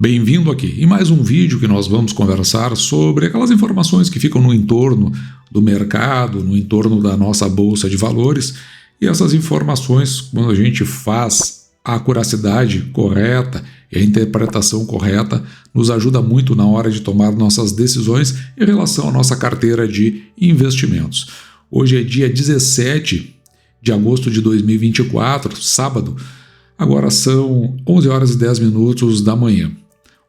Bem-vindo aqui em mais um vídeo que nós vamos conversar sobre aquelas informações que ficam no entorno do mercado, no entorno da nossa bolsa de valores, e essas informações, quando a gente faz a acuracidade correta e a interpretação correta, nos ajuda muito na hora de tomar nossas decisões em relação à nossa carteira de investimentos. Hoje é dia 17 de agosto de 2024, sábado, agora são 11 horas e 10 minutos da manhã.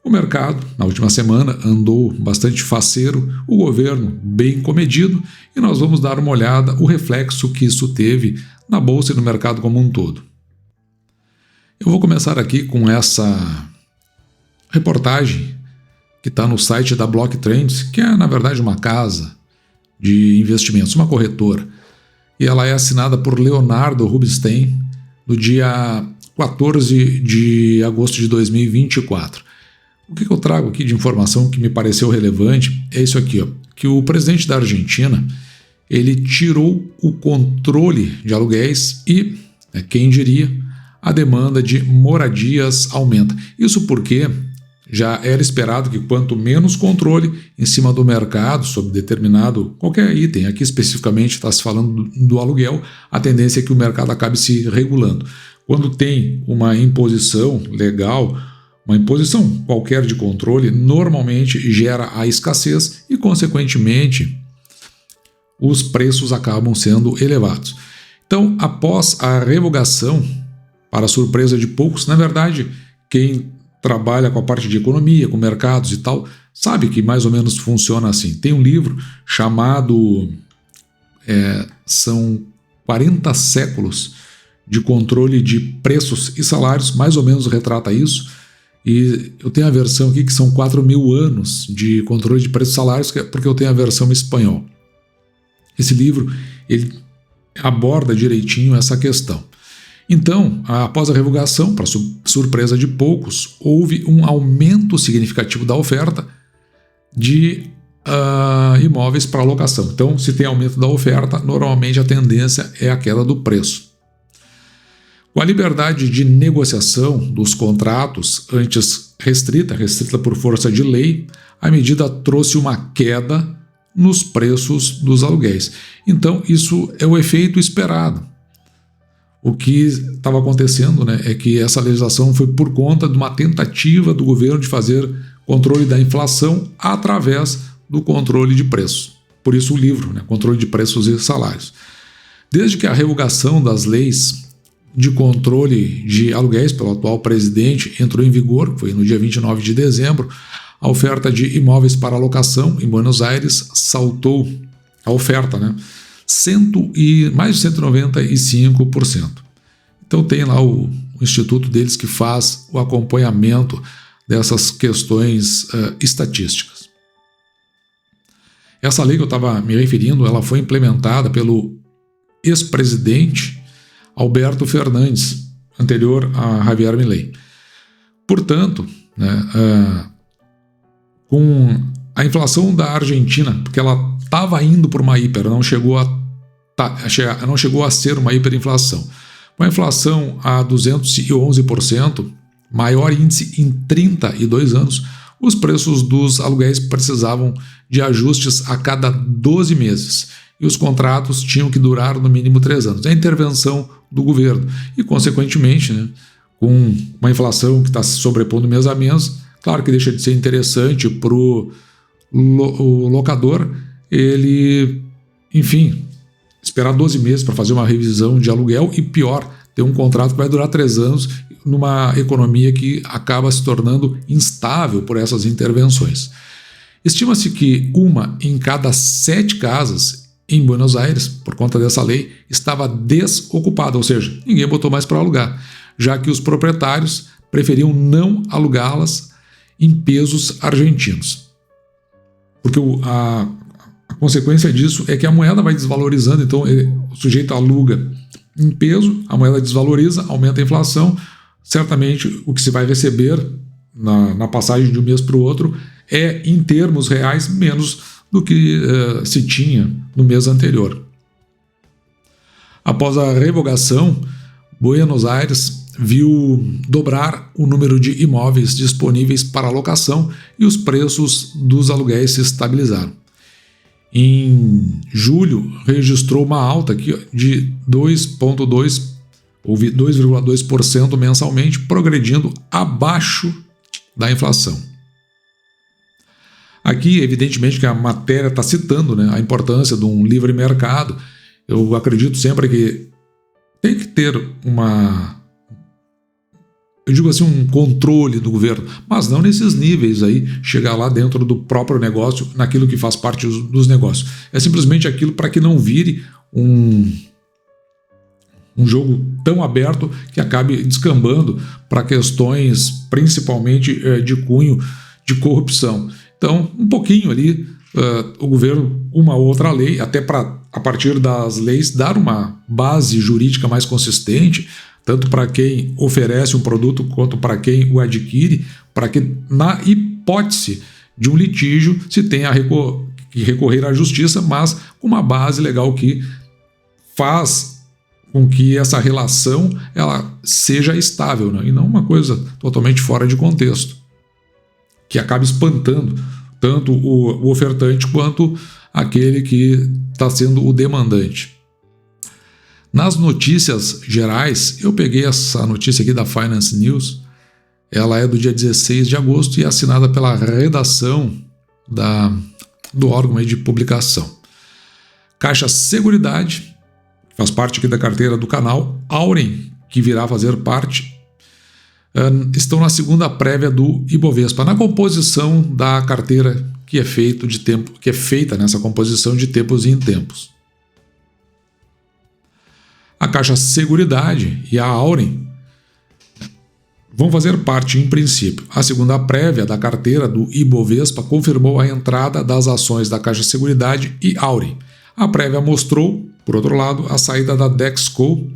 O mercado, na última semana, andou bastante faceiro, o governo bem comedido, e nós vamos dar uma olhada o reflexo que isso teve na bolsa e no mercado como um todo. Eu vou começar aqui com essa reportagem que está no site da Block Trends, que é, na verdade, uma casa de investimentos, uma corretora, e ela é assinada por Leonardo Rubinstein no dia 14 de agosto de 2024. O que eu trago aqui de informação que me pareceu relevante é isso aqui, que o presidente da Argentina ele tirou o controle de aluguéis e, quem diria, a demanda de moradias aumenta. Isso porque já era esperado que quanto menos controle em cima do mercado sobre determinado qualquer item, aqui especificamente está se falando do aluguel, a tendência é que o mercado acabe se regulando. Quando tem uma imposição legal, uma imposição qualquer de controle, normalmente gera a escassez e, consequentemente, os preços acabam sendo elevados. Então, após a revogação, para surpresa de poucos, na verdade, quem trabalha com a parte de economia, com mercados e tal, sabe que mais ou menos funciona assim. Tem um livro chamado são 40 séculos de controle de preços e salários, mais ou menos retrata isso. E eu tenho a versão aqui que são 4.000 anos de controle de preços e salários, porque eu tenho a versão em espanhol. Esse livro ele aborda direitinho essa questão. Então, após a revogação, para surpresa de poucos, houve um aumento significativo da oferta de imóveis para locação. Então, se tem aumento da oferta, normalmente a tendência é a queda do preço. Com a liberdade de negociação dos contratos, antes restrita por força de lei, a medida trouxe uma queda nos preços dos aluguéis. Então, isso é o efeito esperado. O que estava acontecendo, é que essa legislação foi por conta de uma tentativa do governo de fazer controle da inflação através do controle de preços. Por isso o livro, Controle de Preços e Salários. Desde que a revogação das leis de controle de aluguéis pelo atual presidente entrou em vigor, foi no dia 29 de dezembro, a oferta de imóveis para locação em Buenos Aires saltou a oferta, mais de 195%. Então tem lá o instituto deles que faz o acompanhamento dessas questões estatísticas. Essa lei que eu estava me referindo, ela foi implementada pelo ex-presidente Alberto Fernandes, anterior a Javier Milei. Portanto, com a inflação da Argentina, porque ela estava indo por uma hiper, não chegou a ser uma hiperinflação. Com a inflação a 211%, maior índice em 32 anos, os preços dos aluguéis precisavam de ajustes a cada 12 meses. E os contratos tinham que durar no mínimo 3 anos. É a intervenção do governo. E, consequentemente, com uma inflação que está se sobrepondo mês a mês, claro que deixa de ser interessante para o locador ele, esperar 12 meses para fazer uma revisão de aluguel e, pior, ter um contrato que vai durar 3 anos numa economia que acaba se tornando instável por essas intervenções. Estima-se que 1 em cada 7 casas em Buenos Aires, por conta dessa lei, estava desocupada, ou seja, ninguém botou mais para alugar, já que os proprietários preferiam não alugá-las em pesos argentinos. Porque a consequência disso é que a moeda vai desvalorizando, então o sujeito aluga em peso, a moeda desvaloriza, aumenta a inflação, certamente o que se vai receber na passagem de um mês para o outro é, em termos reais, menos do que se tinha no mês anterior. Após a revogação, Buenos Aires viu dobrar o número de imóveis disponíveis para alocação e os preços dos aluguéis se estabilizaram. Em julho, registrou uma alta aqui de 2,2% mensalmente, progredindo abaixo da inflação. Aqui, evidentemente, que a matéria está citando, né, a importância de um livre mercado. Eu acredito sempre que tem que ter um controle do governo, mas não nesses níveis aí, chegar lá dentro do próprio negócio, naquilo que faz parte dos negócios. É simplesmente aquilo para que não vire um jogo tão aberto que acabe descambando para questões principalmente de cunho de corrupção. Então, um pouquinho ali, o governo, uma outra lei, até para, a partir das leis, dar uma base jurídica mais consistente, tanto para quem oferece um produto quanto para quem o adquire, para que, na hipótese de um litígio, se tenha que recorrer à justiça, mas com uma base legal que faz com que essa relação ela seja estável, né? E não uma coisa totalmente fora de contexto, que acaba espantando tanto o ofertante quanto aquele que está sendo o demandante. Nas notícias gerais, eu peguei essa notícia aqui da Finance News, ela é do dia 16 de agosto e é assinada pela redação do órgão aí de publicação. Caixa Seguridade, faz parte aqui da carteira do canal, Auren, que virá fazer parte, estão na segunda prévia do Ibovespa, na composição da carteira que é feita nessa composição de tempos em tempos. A Caixa Seguridade e a Auren vão fazer parte, em princípio. A segunda prévia da carteira do Ibovespa confirmou a entrada das ações da Caixa Seguridade e Auren. A prévia mostrou, por outro lado, a saída da Dexco.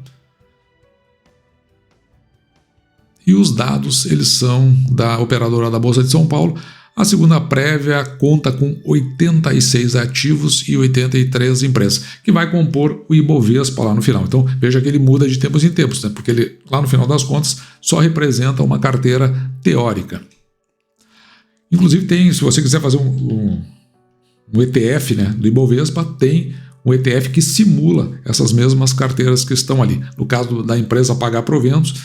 E os dados, eles são da operadora da Bolsa de São Paulo. A segunda prévia conta com 86 ativos e 83 empresas, que vai compor o Ibovespa lá no final. Então, veja que ele muda de tempos em tempos, né? Porque ele, lá no final das contas, só representa uma carteira teórica. Inclusive, se você quiser fazer um ETF, né, do Ibovespa, tem um ETF que simula essas mesmas carteiras que estão ali. No caso da empresa pagar proventos,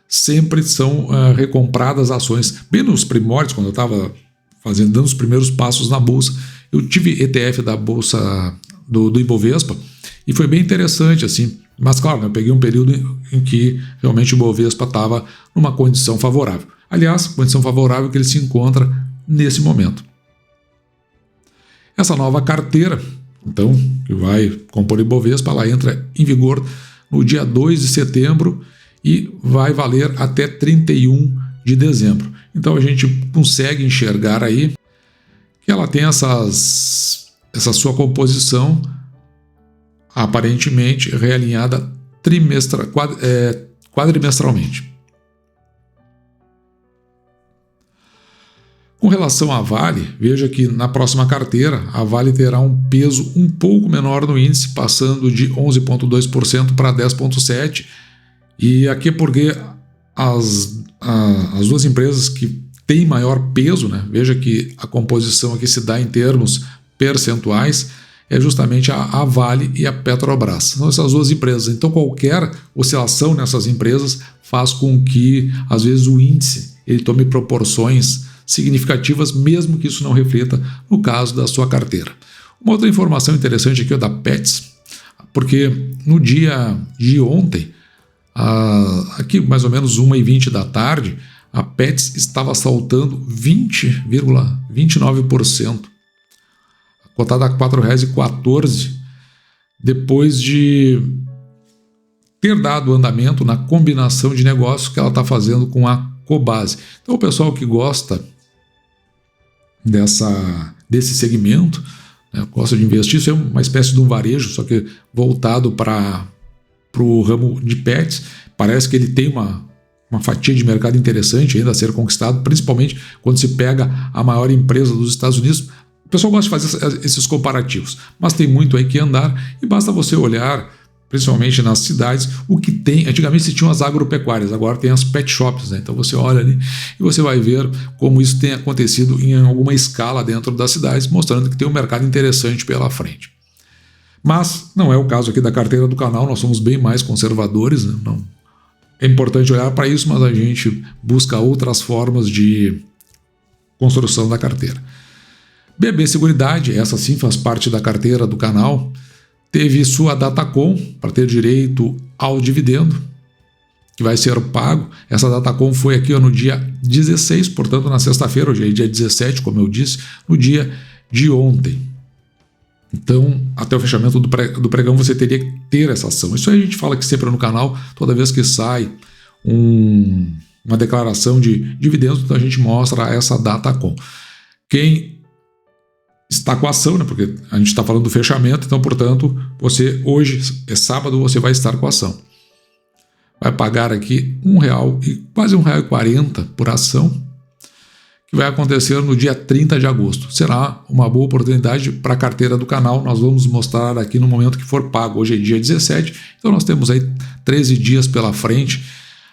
sempre são recompradas ações. Bem nos primórdios, quando eu estava dando os primeiros passos na Bolsa, eu tive ETF da Bolsa do Ibovespa e foi bem interessante, assim. Mas claro, eu peguei um período em que realmente o Ibovespa estava numa condição favorável. Aliás, condição favorável que ele se encontra nesse momento. Essa nova carteira, então, que vai compor o Ibovespa, ela entra em vigor no dia 2 de setembro e vai valer até 31 de dezembro. Então a gente consegue enxergar aí que ela tem essa sua composição aparentemente realinhada quadrimestralmente. Com relação à Vale, veja que na próxima carteira a Vale terá um peso um pouco menor no índice, passando de 11,2% para 10,7%. E aqui é porque as duas empresas que têm maior peso, né, veja que a composição aqui se dá em termos percentuais, é justamente a Vale e a Petrobras. São essas duas empresas. Então qualquer oscilação nessas empresas faz com que, às vezes, o índice ele tome proporções significativas, mesmo que isso não reflita no caso da sua carteira. Uma outra informação interessante aqui é da Petz, porque no dia de ontem, aqui mais ou menos 1h20 da tarde, a Petz estava saltando 20,29%, cotada a R$ 4,14, depois de ter dado andamento na combinação de negócios que ela está fazendo com a Cobasi. Então o pessoal que gosta desse segmento, né, gosta de investir, isso é uma espécie de um varejo, só que voltado para o ramo de pets. Parece que ele tem uma fatia de mercado interessante ainda a ser conquistado, principalmente quando se pega a maior empresa dos Estados Unidos. O pessoal gosta de fazer esses comparativos, mas tem muito aí que andar e basta você olhar principalmente nas cidades, o que tem, antigamente se tinham as agropecuárias, agora tem as pet shops, né? Então você olha ali e você vai ver como isso tem acontecido em alguma escala dentro das cidades, mostrando que tem um mercado interessante pela frente. Mas não é o caso aqui da carteira do canal, nós somos bem mais conservadores, né? Não. É importante olhar para isso, mas a gente busca outras formas de construção da carteira. BB Seguridade, essa sim faz parte da carteira do canal, teve sua Datacom para ter direito ao dividendo, que vai ser pago. Essa Datacom foi aqui no dia 16, portanto na sexta-feira, hoje é dia 17, como eu disse, no dia de ontem. Então, até o fechamento do pregão você teria que ter essa ação. Isso aí a gente fala aqui sempre no canal, toda vez que sai uma declaração de dividendos, então a gente mostra essa Datacom. Quem está com a ação, né, porque a gente está falando do fechamento, então, portanto, você hoje, é sábado, você vai estar com a ação. Vai pagar aqui quase R$1,40 por ação, que vai acontecer no dia 30 de agosto. Será uma boa oportunidade para a carteira do canal, nós vamos mostrar aqui no momento que for pago. Hoje é dia 17, então nós temos aí 13 dias pela frente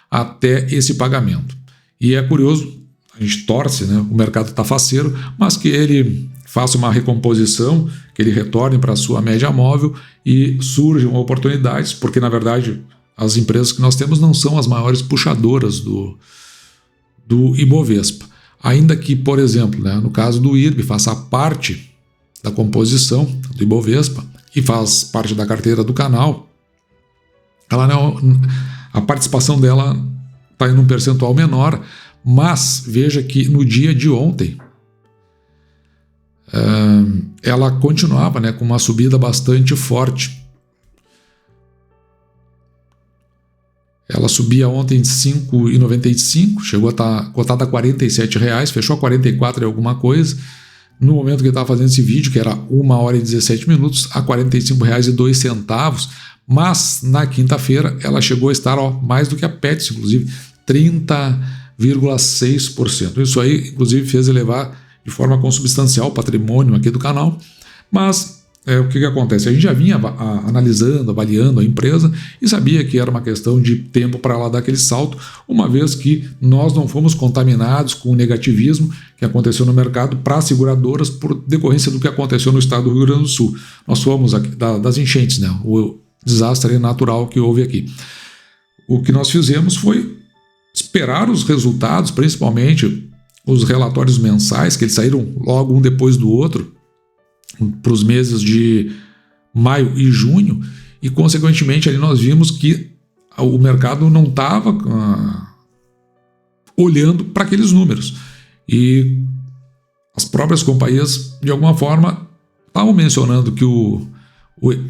até esse pagamento. E é curioso, a gente torce, né, o mercado está faceiro, mas que ele faça uma recomposição, que ele retorne para a sua média móvel e surjam oportunidades, porque na verdade as empresas que nós temos não são as maiores puxadoras do Ibovespa. Ainda que, por exemplo, né, no caso do IRB, faça parte da composição do Ibovespa e faz parte da carteira do canal, a participação dela está em um percentual menor, mas veja que no dia de ontem ela continuava, né, com uma subida bastante forte. Ela subia ontem 5,95, chegou a estar cotada a R$47, fechou a 44 e alguma coisa. No momento que eu estava fazendo esse vídeo, que era 1h17, a R$45,02, mas na quinta-feira ela chegou a estar mais do que a Pets, inclusive 30,6%. Isso aí, inclusive, fez elevar de forma consubstancial o patrimônio aqui do canal, mas o que acontece? A gente já vinha analisando, avaliando a empresa e sabia que era uma questão de tempo para ela dar aquele salto, uma vez que nós não fomos contaminados com o negativismo que aconteceu no mercado para as seguradoras por decorrência do que aconteceu no estado do Rio Grande do Sul. Nós fomos aqui das enchentes, né? O desastre natural que houve aqui. O que nós fizemos foi esperar os resultados, principalmente os relatórios mensais, que eles saíram logo um depois do outro, para os meses de maio e junho, e consequentemente ali nós vimos que o mercado não estava olhando para aqueles números, e as próprias companhias de alguma forma estavam mencionando que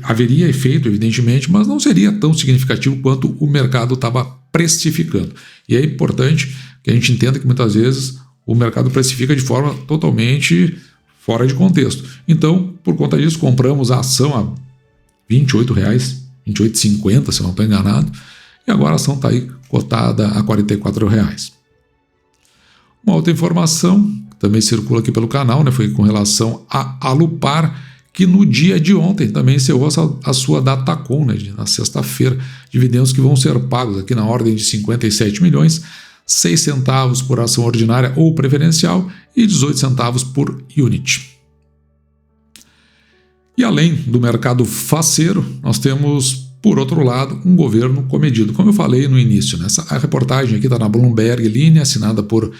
haveria efeito, evidentemente, mas não seria tão significativo quanto o mercado estava precificando. E é importante que a gente entenda que muitas vezes o mercado precifica de forma totalmente fora de contexto. Então, por conta disso, compramos a ação a R$28, R$28,50, se eu não estou enganado, e agora a ação está aí cotada a R$44. Uma outra informação que também circula aqui pelo canal, né, foi com relação a Alupar, que no dia de ontem também encerrou a sua Datacom, né, na sexta-feira, dividendos que vão ser pagos aqui na ordem de 57 milhões, 6 centavos por ação ordinária ou preferencial e 18 centavos por unit. E além do mercado faceiro, nós temos, por outro lado, um governo comedido. Como eu falei no início, né? A reportagem aqui está na Bloomberg Linha, assinada por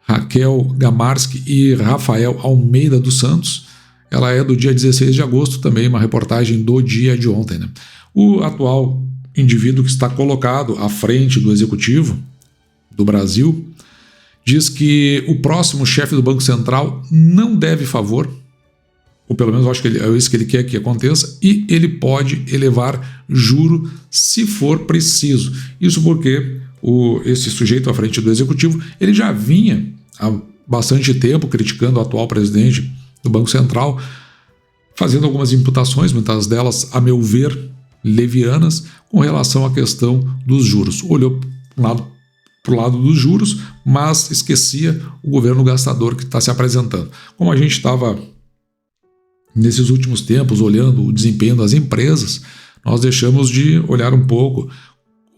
Raquel Gamarski e Rafael Almeida dos Santos. Ela é do dia 16 de agosto, também uma reportagem do dia de ontem, né? O atual indivíduo que está colocado à frente do executivo do Brasil diz que o próximo chefe do Banco Central não deve favor, ou pelo menos eu acho que é isso que ele quer que aconteça, e ele pode elevar juro se for preciso. Isso porque esse sujeito à frente do executivo, ele já vinha há bastante tempo criticando o atual presidente do Banco Central, fazendo algumas imputações, muitas delas, a meu ver, levianas, com relação à questão dos juros. Olhou para o lado dos juros, mas esquecia o governo gastador que está se apresentando. Como a gente estava, nesses últimos tempos, olhando o desempenho das empresas, nós deixamos de olhar um pouco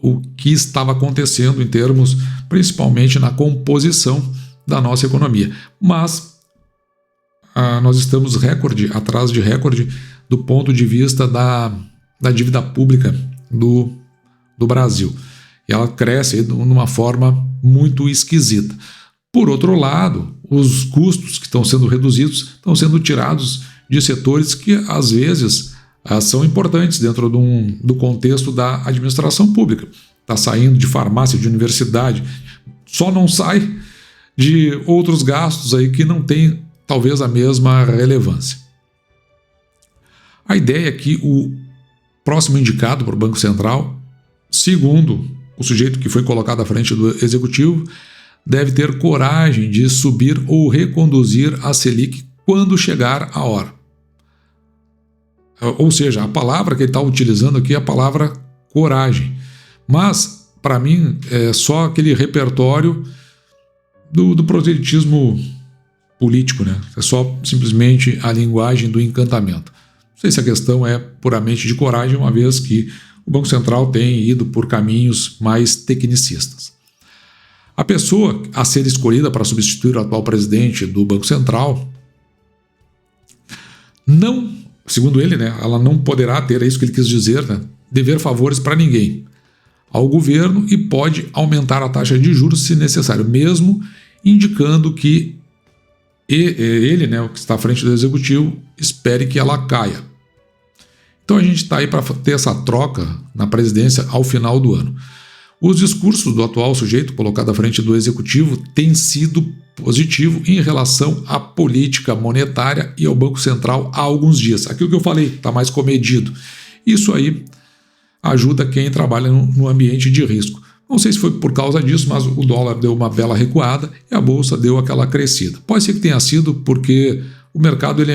o que estava acontecendo em termos, principalmente na composição da nossa economia. Mas nós estamos atrás de recorde do ponto de vista da dívida pública do Brasil. E ela cresce de uma forma muito esquisita. Por outro lado, os custos que estão sendo reduzidos estão sendo tirados de setores que, às vezes, são importantes dentro do contexto da administração pública. Está saindo de farmácia, de universidade, só não sai de outros gastos aí que não têm, talvez, a mesma relevância. A ideia é que o próximo indicado para o Banco Central, segundo o sujeito que foi colocado à frente do Executivo, deve ter coragem de subir ou reconduzir a Selic quando chegar a hora. Ou seja, a palavra que ele está utilizando aqui é a palavra coragem. Mas, para mim, é só aquele repertório do proselitismo político, né? É só simplesmente a linguagem do encantamento. Não sei se a questão é puramente de coragem, uma vez que o Banco Central tem ido por caminhos mais tecnicistas. A pessoa a ser escolhida para substituir o atual presidente do Banco Central não, segundo ele, né, ela não poderá ter, é isso que ele quis dizer, né, dever favores para ninguém ao governo e pode aumentar a taxa de juros se necessário, mesmo indicando que ele, né, o que está à frente do Executivo, espere que ela caia. Então a gente está aí para ter essa troca na presidência ao final do ano. Os discursos do atual sujeito colocado à frente do Executivo têm sido positivo em relação à política monetária e ao Banco Central há alguns dias. Aquilo que eu falei, está mais comedido. Isso aí ajuda quem trabalha no ambiente de risco. Não sei se foi por causa disso, mas o dólar deu uma bela recuada e a bolsa deu aquela crescida. Pode ser que tenha sido porque o mercado ele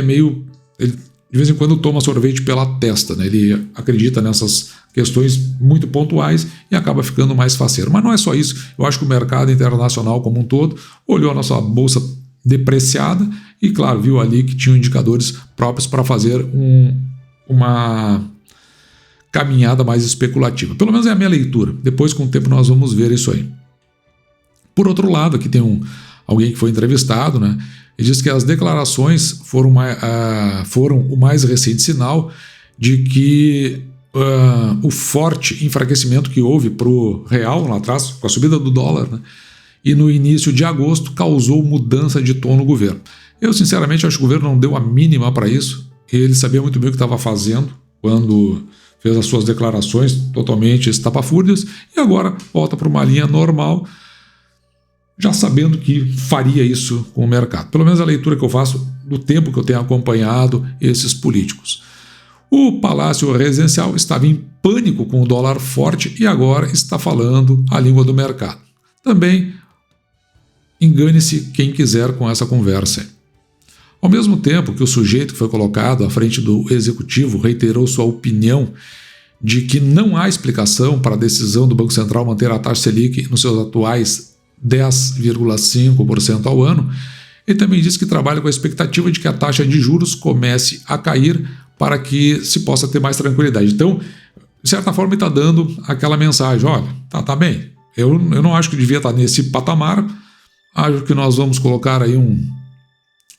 de vez em quando toma sorvete pela testa, né? Ele acredita nessas questões muito pontuais e acaba ficando mais faceiro. Mas não é só isso. Eu acho que o mercado internacional como um todo olhou a nossa bolsa depreciada e, claro, viu ali que tinham indicadores próprios para fazer uma caminhada mais especulativa. Pelo menos é a minha leitura. Depois, com o tempo, nós vamos ver isso aí. Por outro lado, aqui tem alguém que foi entrevistado, né? Ele diz que as declarações foram o mais recente sinal de que o forte enfraquecimento que houve para o real lá atrás, com a subida do dólar, né, e no início de agosto causou mudança de tom no governo. Eu, sinceramente, acho que o governo não deu a mínima para isso. Ele sabia muito bem o que estava fazendo quando fez as suas declarações totalmente estapafúrdias e agora volta para uma linha normal, já sabendo que faria isso com o mercado. Pelo menos a leitura que eu faço do tempo que eu tenho acompanhado esses políticos. O Palácio Residencial estava em pânico com o dólar forte e agora está falando a língua do mercado. Também engane-se quem quiser com essa conversa. Ao mesmo tempo que o sujeito que foi colocado à frente do Executivo reiterou sua opinião de que não há explicação para a decisão do Banco Central manter a taxa Selic nos seus atuais 10,5% ao ano, ele também disse que trabalha com a expectativa de que a taxa de juros comece a cair para que se possa ter mais tranquilidade. Então, de certa forma, ele está dando aquela mensagem, olha, tá bem, eu não acho que devia estar nesse patamar, acho que nós vamos colocar aí um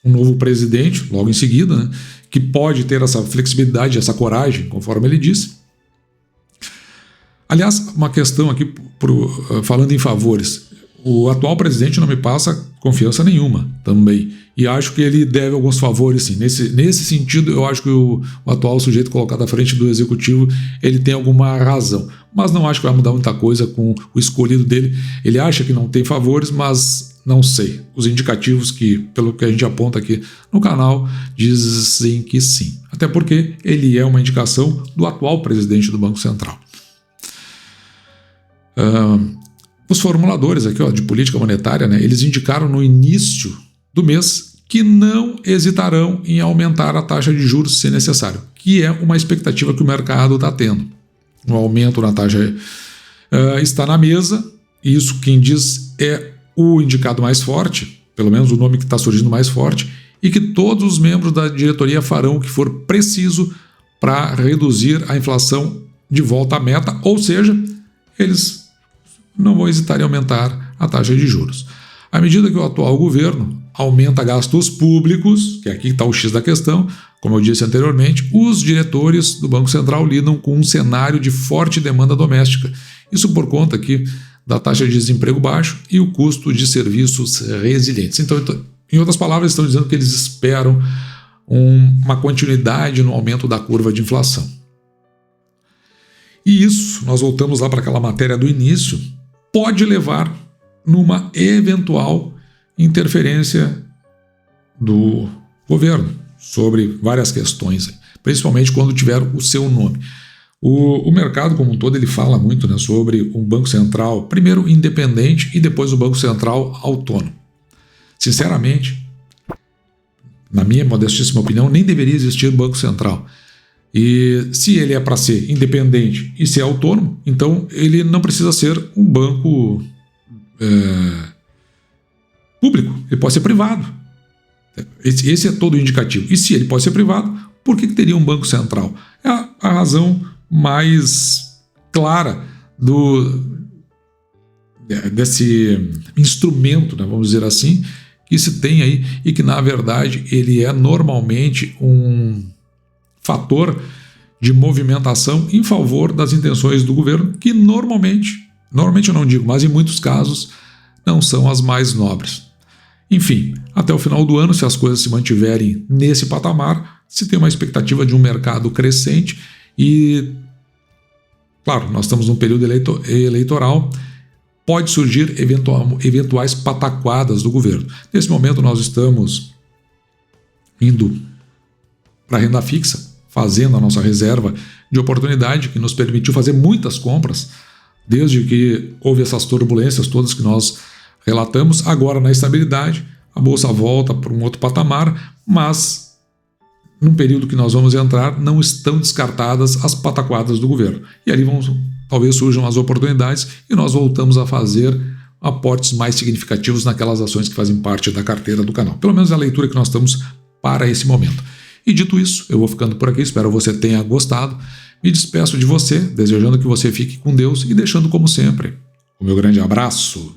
novo presidente, logo em seguida, né, que pode ter essa flexibilidade, essa coragem, conforme ele disse. Aliás, uma questão aqui, falando em favores, o atual presidente não me passa confiança nenhuma também. E acho que ele deve alguns favores, sim. Nesse sentido, eu acho que o atual sujeito colocado à frente do Executivo, ele tem alguma razão. Mas não acho que vai mudar muita coisa com o escolhido dele. Ele acha que não tem favores, mas não sei. Os indicativos que, pelo que a gente aponta aqui no canal, dizem que sim. Até porque ele é uma indicação do atual presidente do Banco Central. Os formuladores aqui, de política monetária, né, eles indicaram no início do mês que não hesitarão em aumentar a taxa de juros se necessário, que é uma expectativa que o mercado está tendo. O aumento na taxa está na mesa, e isso quem diz é o indicado mais forte, pelo menos o nome que está surgindo mais forte, e que todos os membros da diretoria farão o que for preciso para reduzir a inflação de volta à meta, ou seja, eles não vão hesitar em aumentar a taxa de juros. À medida que o atual governo aumenta gastos públicos, que aqui está o X da questão, como eu disse anteriormente, os diretores do Banco Central lidam com um cenário de forte demanda doméstica. Isso por conta aqui da taxa de desemprego baixo e o custo de serviços resilientes. Então, em outras palavras, estão dizendo que eles esperam uma continuidade no aumento da curva de inflação. E isso, nós voltamos lá para aquela matéria do início, pode levar numa eventual interferência do governo sobre várias questões, principalmente quando tiver o seu nome. O mercado como um todo ele fala muito, né, sobre um Banco Central, primeiro independente e depois o Banco Central autônomo. Sinceramente, na minha modestíssima opinião, nem deveria existir Banco Central. E se ele é para ser independente e ser autônomo, então ele não precisa ser um banco público, ele pode ser privado. Esse é todo o indicativo. E se ele pode ser privado, por que teria um Banco Central? É a razão mais clara desse instrumento, né, vamos dizer assim, que se tem aí e que, na verdade, ele é normalmente um fator de movimentação em favor das intenções do governo, que normalmente eu não digo, mas em muitos casos não são as mais nobres. Enfim, até o final do ano, se as coisas se mantiverem nesse patamar, se tem uma expectativa de um mercado crescente e, claro, nós estamos num período eleitoral, pode surgir eventuais pataquadas do governo. Nesse momento nós estamos indo para a renda fixa, fazendo a nossa reserva de oportunidade, que nos permitiu fazer muitas compras, desde que houve essas turbulências todas que nós relatamos. Agora, na estabilidade, a Bolsa volta para um outro patamar, mas num período que nós vamos entrar, não estão descartadas as pataquadas do governo. E ali talvez surjam as oportunidades e nós voltamos a fazer aportes mais significativos naquelas ações que fazem parte da carteira do canal. Pelo menos é a leitura que nós estamos para esse momento. E dito isso, eu vou ficando por aqui, espero que você tenha gostado. Me despeço de você, desejando que você fique com Deus e deixando, como sempre, o meu grande abraço.